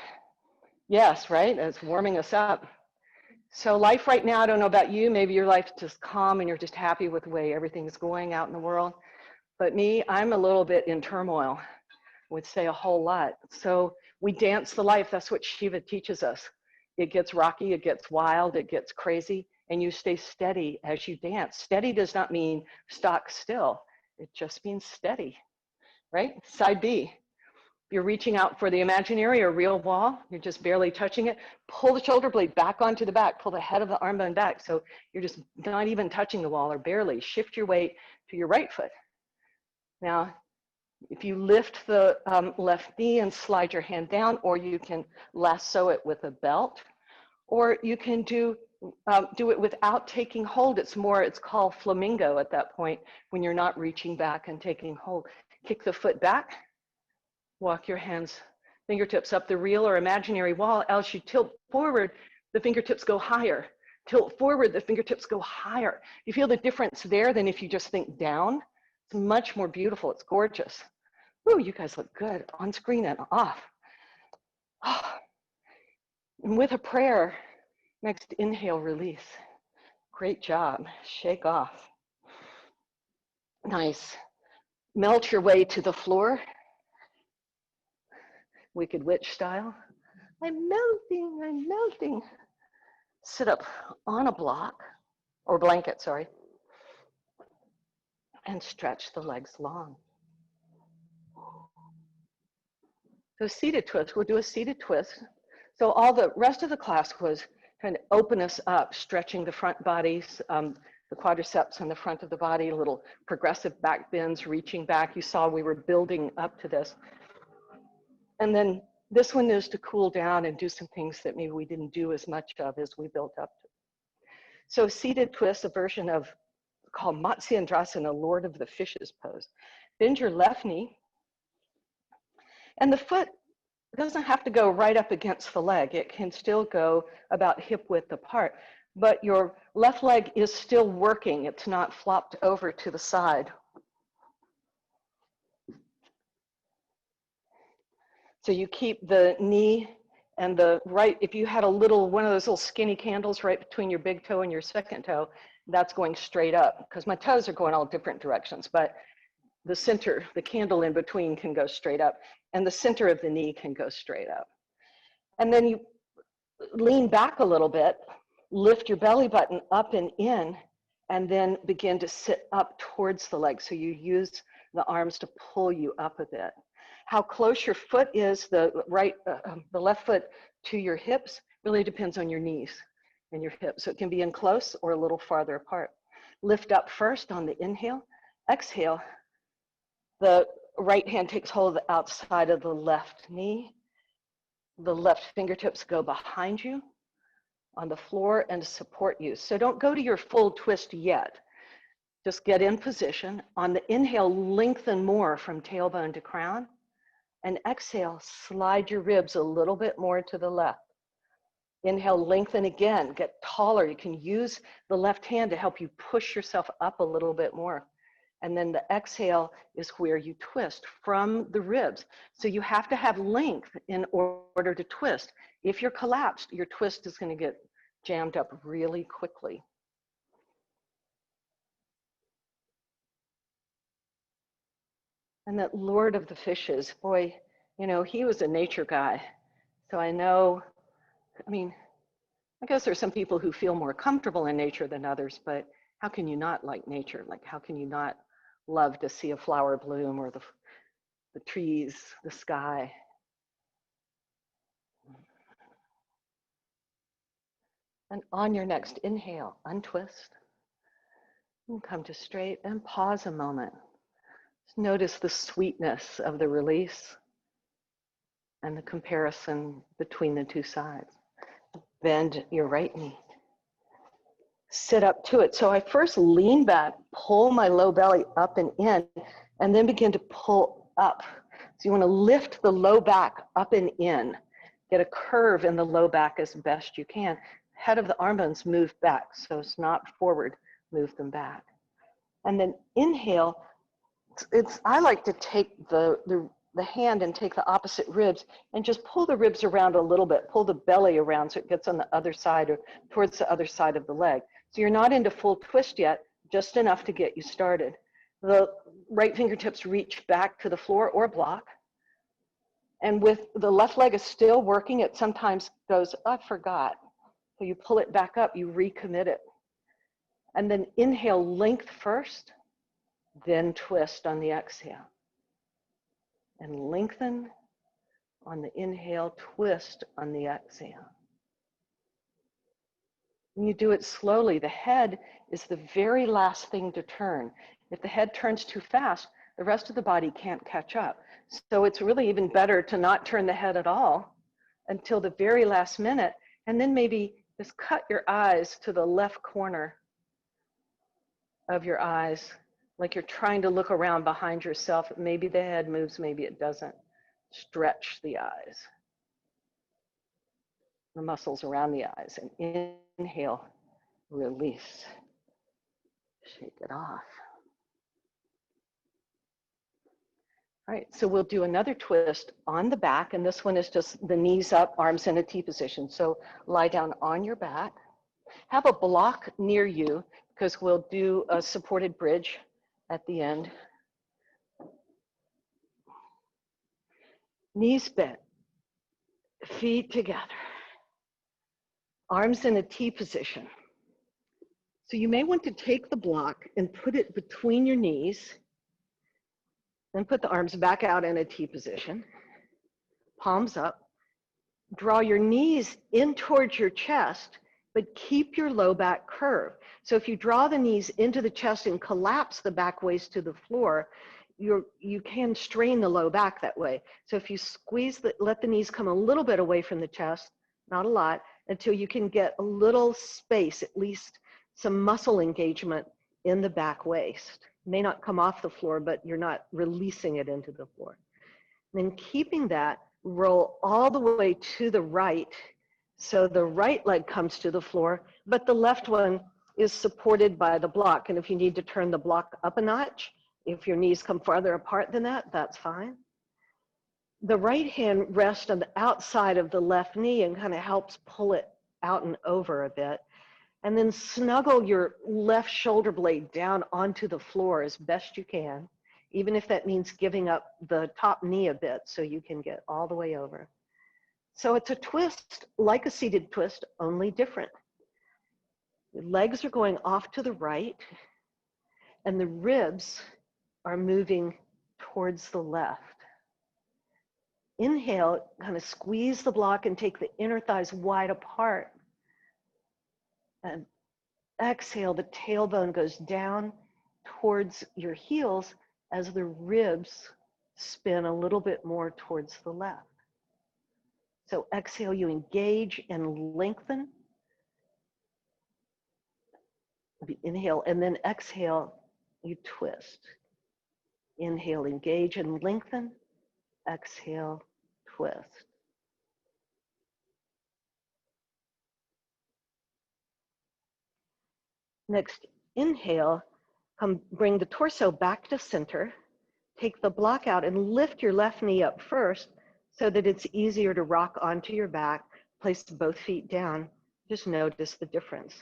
Yes, right? It's warming us up. So life right now, I don't know about you, maybe your life's just calm and you're just happy with the way everything's going out in the world. But me, I'm a little bit in turmoil. I would say a whole lot. So we dance the life. That's what Shiva teaches us. It gets rocky, it gets wild, it gets crazy, and you stay steady as you dance. Steady does not mean stock still. It just means steady, right? Side B. You're reaching out for the imaginary or real wall. You're just barely touching it. Pull the shoulder blade back onto the back. Pull the head of the arm bone back. So you're just not even touching the wall or barely. Shift your weight to your right foot. Now, if you lift the left knee and slide your hand down, or you can lasso it with a belt, or you can do it without taking hold. It's called flamingo at that point when you're not reaching back and taking hold. Kick the foot back. Walk your hands, fingertips up the real or imaginary wall. As you tilt forward, the fingertips go higher. Tilt forward, the fingertips go higher. You feel the difference there than if you just think down. It's much more beautiful. It's gorgeous. Ooh, you guys look good on screen and off. Oh. And with a prayer, next inhale, release. Great job. Shake off. Nice. Melt your way to the floor. Wicked Witch style. I'm melting, I'm melting. Sit up on a block, or blanket, sorry, and stretch the legs long. So seated twist, we'll do a seated twist. So all the rest of the class was trying to open us up, stretching the front bodies, the quadriceps on the front of the body, little progressive back bends, reaching back. You saw we were building up to this. And then this one is to cool down and do some things that maybe we didn't do as much of as we built up to. So seated twist, a version of called Matsyendrasana, Lord of the Fishes pose. Bend your left knee, and the foot doesn't have to go right up against the leg. It can still go about hip width apart, but your left leg is still working. It's not flopped over to the side. So you keep the knee and the right, if you had one of those little skinny candles right between your big toe and your second toe, that's going straight up, because my toes are going all different directions, but the center, the candle in between can go straight up, and the center of the knee can go straight up. And then you lean back a little bit, lift your belly button up and in, and then begin to sit up towards the leg. So you use the arms to pull you up a bit. How close your foot is, the left foot to your hips, really depends on your knees and your hips. So it can be in close or a little farther apart. Lift up first on the inhale. Exhale, the right hand takes hold of the outside of the left knee. The left fingertips go behind you on the floor and support you. So don't go to your full twist yet. Just get in position. On the inhale, lengthen more from tailbone to crown. And exhale, slide your ribs a little bit more to the left. Inhale, lengthen again, get taller. You can use the left hand to help you push yourself up a little bit more. And then the exhale is where you twist from the ribs. So you have to have length in order to twist. If you're collapsed, your twist is going to get jammed up really quickly. And that Lord of the Fishes, boy, you know, he was a nature guy. So I know, I mean, I guess there's some people who feel more comfortable in nature than others, but how can you not like nature? Like, how can you not love to see a flower bloom or the trees, the sky? And on your next inhale, untwist. And come to straight and pause a moment. Just notice the sweetness of the release and the comparison between the two sides. Bend your right knee. Sit up to it. So I first lean back, pull my low belly up and in, and then begin to pull up. So you want to lift the low back up and in. Get a curve in the low back as best you can. Head of the arm bones move back, so it's not forward, move them back. And then inhale, I like to take the hand and take the opposite ribs and just pull the ribs around a little bit, pull the belly around so it gets on the other side or towards the other side of the leg. So you're not into full twist yet, just enough to get you started. The right fingertips reach back to the floor or block. And with the left leg is still working, it sometimes goes, oh, I forgot. So you pull it back up, you recommit it. And then inhale, length first, then twist on the exhale. And lengthen on the inhale, twist on the exhale. When you do it slowly, the head is the very last thing to turn. If the head turns too fast, the rest of the body can't catch up. So it's really even better to not turn the head at all until the very last minute, and then maybe just cut your eyes to the left corner of your eyes, like you're trying to look around behind yourself. Maybe the head moves, maybe it doesn't. Stretch the eyes, the muscles around the eyes, and inhale, release, shake it off. All right, so we'll do another twist on the back, and this one is just the knees up, arms in a T position. So lie down on your back. Have a block near you, because we'll do a supported bridge at the end. Knees bent, feet together, arms in a T position. So you may want to take the block and put it between your knees, then put the arms back out in a T position, palms up. Draw your knees in towards your chest but keep your low back curve. So if you draw the knees into the chest and collapse the back waist to the floor, you can strain the low back that way. So if you squeeze, let the knees come a little bit away from the chest, not a lot, until you can get a little space, at least some muscle engagement in the back waist. It may not come off the floor, but you're not releasing it into the floor. Then keeping that, roll all the way to the right. So the right leg comes to the floor, but the left one is supported by the block. And if you need to turn the block up a notch, if your knees come farther apart than that, that's fine. The right hand rests on the outside of the left knee and kind of helps pull it out and over a bit. And then snuggle your left shoulder blade down onto the floor as best you can, even if that means giving up the top knee a bit so you can get all the way over. So it's a twist like a seated twist, only different. The legs are going off to the right and the ribs are moving towards the left. Inhale, kind of squeeze the block and take the inner thighs wide apart. And exhale, the tailbone goes down towards your heels as the ribs spin a little bit more towards the left. So exhale, you engage and lengthen. Inhale, and then exhale, you twist. Inhale, engage and lengthen. Exhale, twist. Next, inhale, bring the torso back to center. Take the block out and lift your left knee up first so that it's easier to rock onto your back. Place both feet down. Just notice the difference.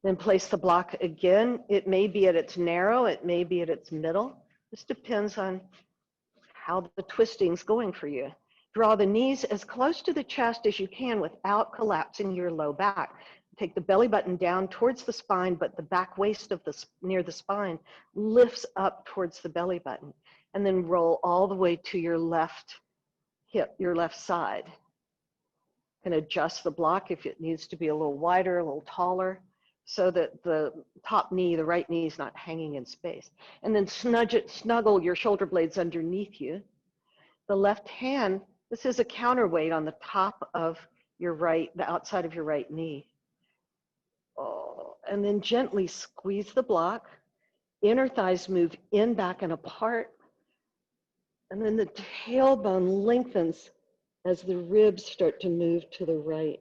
Then place the block again. It may be at its narrow, it may be at its middle. This depends on how the twisting's going for you. Draw the knees as close to the chest as you can without collapsing your low back. Take the belly button down towards the spine, but the back waist of near the spine lifts up towards the belly button. And then roll all the way to your left hip, your left side. You can adjust the block if it needs to be a little wider, a little taller, so that the top knee, the right knee, is not hanging in space. And then snuggle your shoulder blades underneath you. The left hand, this is a counterweight on the top of your right, the outside of your right knee. Oh, and then gently squeeze the block. Inner thighs move in, back, and apart. And then the tailbone lengthens as the ribs start to move to the right.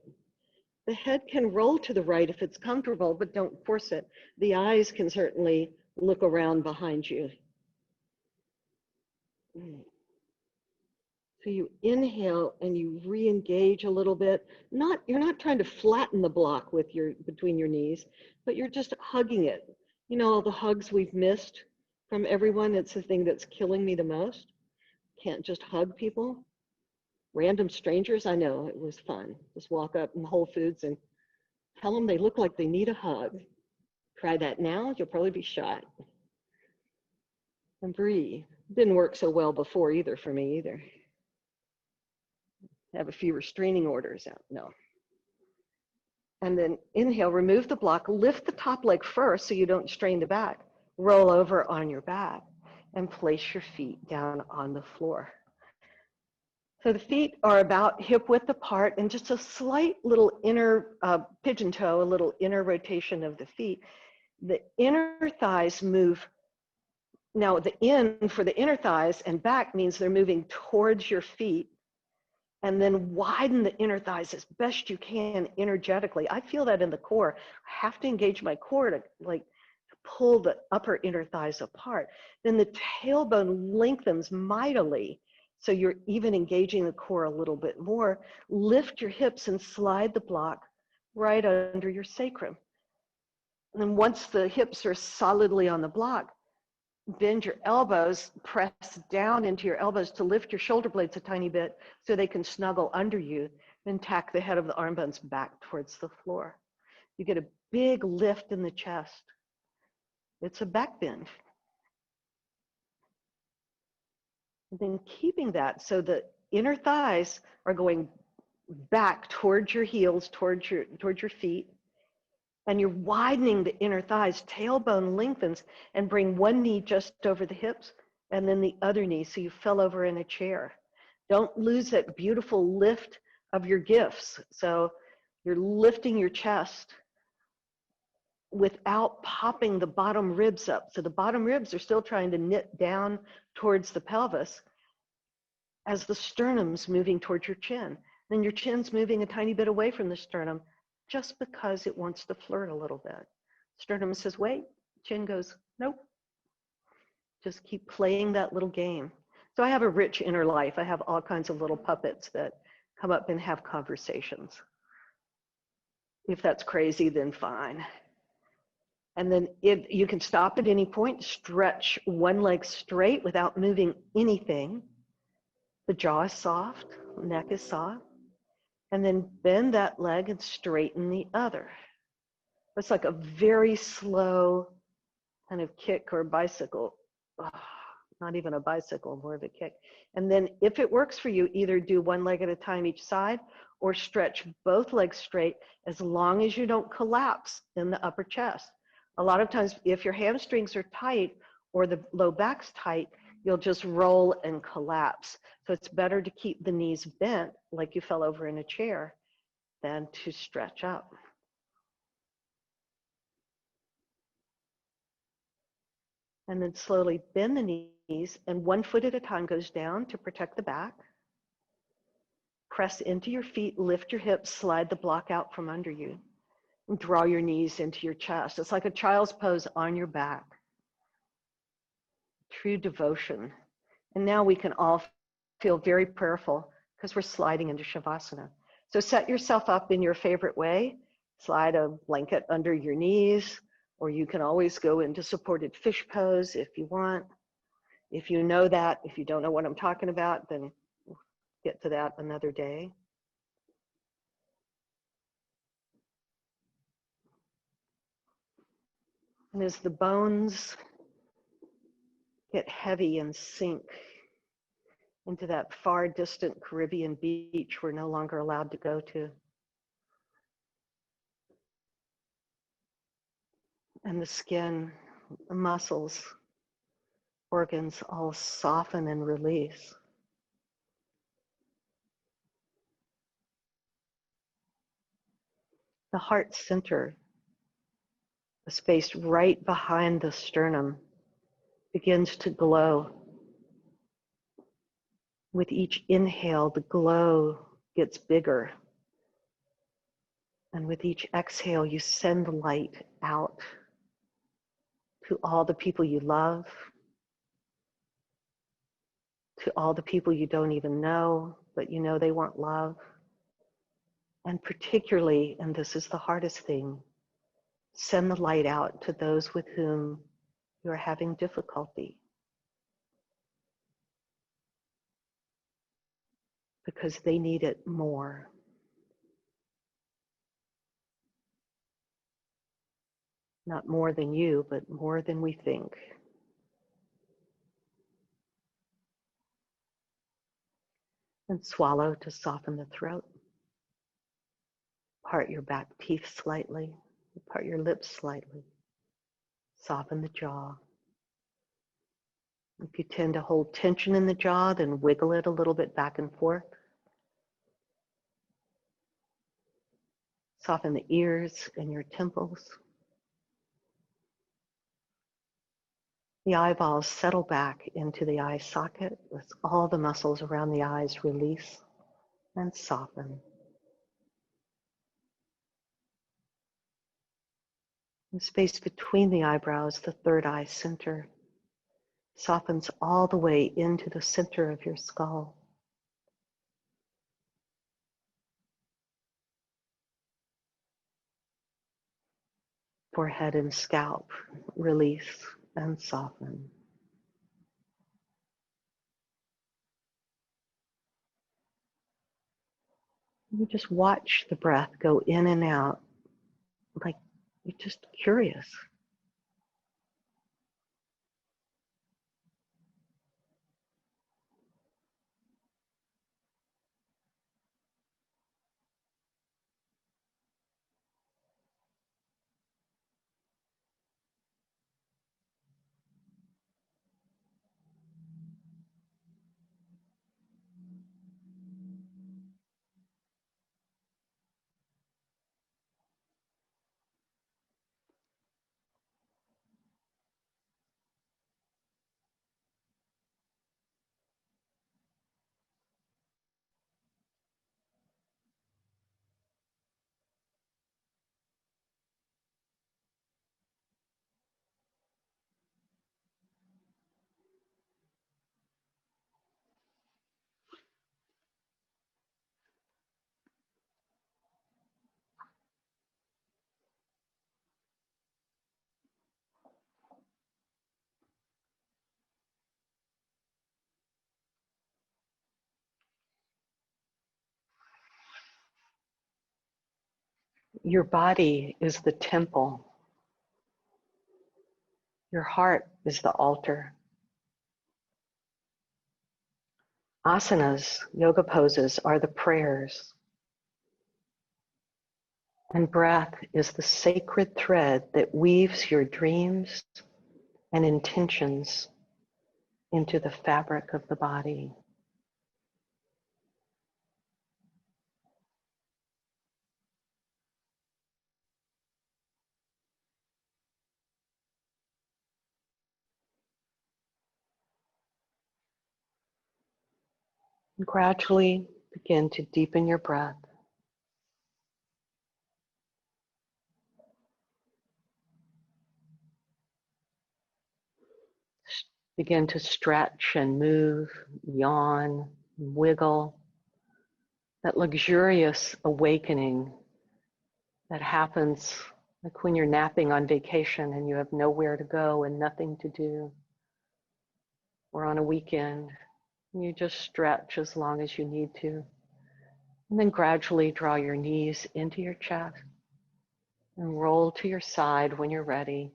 The head can roll to the right if it's comfortable, but don't force it. The eyes can certainly look around behind you. So you inhale and you re-engage a little bit. You're not trying to flatten the block with between your knees, but you're just hugging it. You know, all the hugs we've missed from everyone, it's the thing that's killing me the most. Can't just hug people. Random strangers, I know, it was fun. Just walk up in Whole Foods and tell them they look like they need a hug. Try that now, you'll probably be shot. And breathe. Didn't work so well before either for me either. Have a few restraining orders out, no. And then inhale, remove the block, lift the top leg first so you don't strain the back. Roll over on your back and place your feet down on the floor. So the feet are about hip width apart and just a slight little inner pigeon toe, a little inner rotation of the feet. The inner thighs move. Now the in for the inner thighs and back means they're moving towards your feet, and then widen the inner thighs as best you can energetically. I feel that in the core. I have to engage my core to pull the upper inner thighs apart. Then the tailbone lengthens mightily. So you're even engaging the core a little bit more. Lift your hips and slide the block right under your sacrum. And then once the hips are solidly on the block, bend your elbows, press down into your elbows to lift your shoulder blades a tiny bit so they can snuggle under you. Then tack the head of the arm bones back towards the floor. You get a big lift in the chest. It's a back bend. Then keeping that so the inner thighs are going back towards your heels, towards your feet, and you're widening the inner thighs. Tailbone lengthens, and bring one knee just over the hips and then the other knee so you fell over in a chair. Don't lose that beautiful lift of your gifts. So you're lifting your chest without popping the bottom ribs up. So the bottom ribs are still trying to knit down towards the pelvis as the sternum's moving towards your chin. Then your chin's moving a tiny bit away from the sternum just because it wants to flirt a little bit. Sternum says, wait, chin goes, nope. Just keep playing that little game. So I have a rich inner life. I have all kinds of little puppets that come up and have conversations. If that's crazy, then fine. And then if you can stop at any point, stretch one leg straight without moving anything. The jaw is soft, neck is soft. And then bend that leg and straighten the other. It's like a very slow kind of kick or bicycle. Oh, not even a bicycle, more of a kick. And then if it works for you, either do one leg at a time each side or stretch both legs straight as long as you don't collapse in the upper chest. A lot of times, if your hamstrings are tight or the low back's tight, you'll just roll and collapse. So it's better to keep the knees bent like you fell over in a chair than to stretch up. And then slowly bend the knees, and 1 foot at a time goes down to protect the back. Press into your feet, lift your hips, slide the block out from under you, and draw your knees into your chest. It's like a child's pose on your back. True devotion. And now we can all feel very prayerful because we're sliding into Shavasana. So set yourself up in your favorite way. Slide a blanket under your knees, or you can always go into supported fish pose if you want. If you know that, if you don't know what I'm talking about, then we'll get to that another day. And as the bones get heavy and sink into that far distant Caribbean beach we're no longer allowed to go to, and the skin, the muscles, organs all soften and release. The heart center, the space right behind the sternum, begins to glow. With each inhale, the glow gets bigger. And with each exhale, you send light out to all the people you love, to all the people you don't even know, but you know they want love. And particularly, and this is the hardest thing, send the light out to those with whom you are having difficulty. Because they need it more. Not more than you, but more than we think. And swallow to soften the throat. Part your back teeth slightly. Part your lips slightly. Soften the jaw. If you tend to hold tension in the jaw, then wiggle it a little bit back and forth. Soften the ears and your temples. The eyeballs settle back into the eye socket as all the muscles around the eyes release and soften. The space between the eyebrows, the third eye center, softens all the way into the center of your skull. Forehead and scalp release and soften. You just watch the breath go in and out, like you're just curious. Your body is the temple. Your heart is the altar. Asanas, yoga poses, are the prayers. And breath is the sacred thread that weaves your dreams and intentions into the fabric of the body. And gradually begin to deepen your breath. Begin to stretch and move, yawn, wiggle. That luxurious awakening that happens like when you're napping on vacation and you have nowhere to go and nothing to do. Or on a weekend, and you just stretch as long as you need to. And then gradually draw your knees into your chest and roll to your side when you're ready.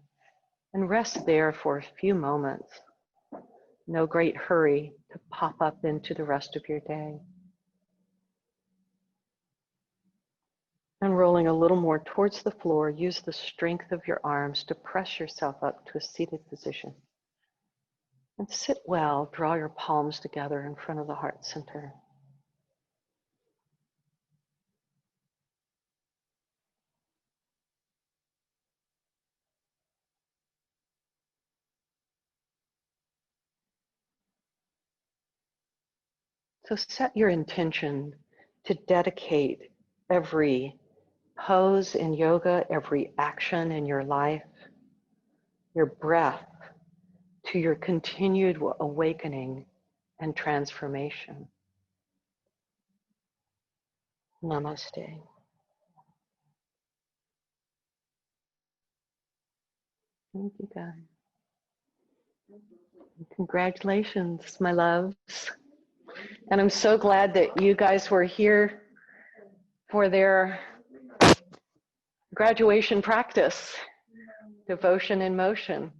And rest there for a few moments. No great hurry to pop up into the rest of your day. And rolling a little more towards the floor, use the strength of your arms to press yourself up to a seated position. And sit well, draw your palms together in front of the heart center. So set your intention to dedicate every pose in yoga, every action in your life, your breath, to your continued awakening and transformation. Namaste. Thank you, guys. Congratulations, my loves. And I'm so glad that you guys were here for their graduation practice, Devotion in Motion.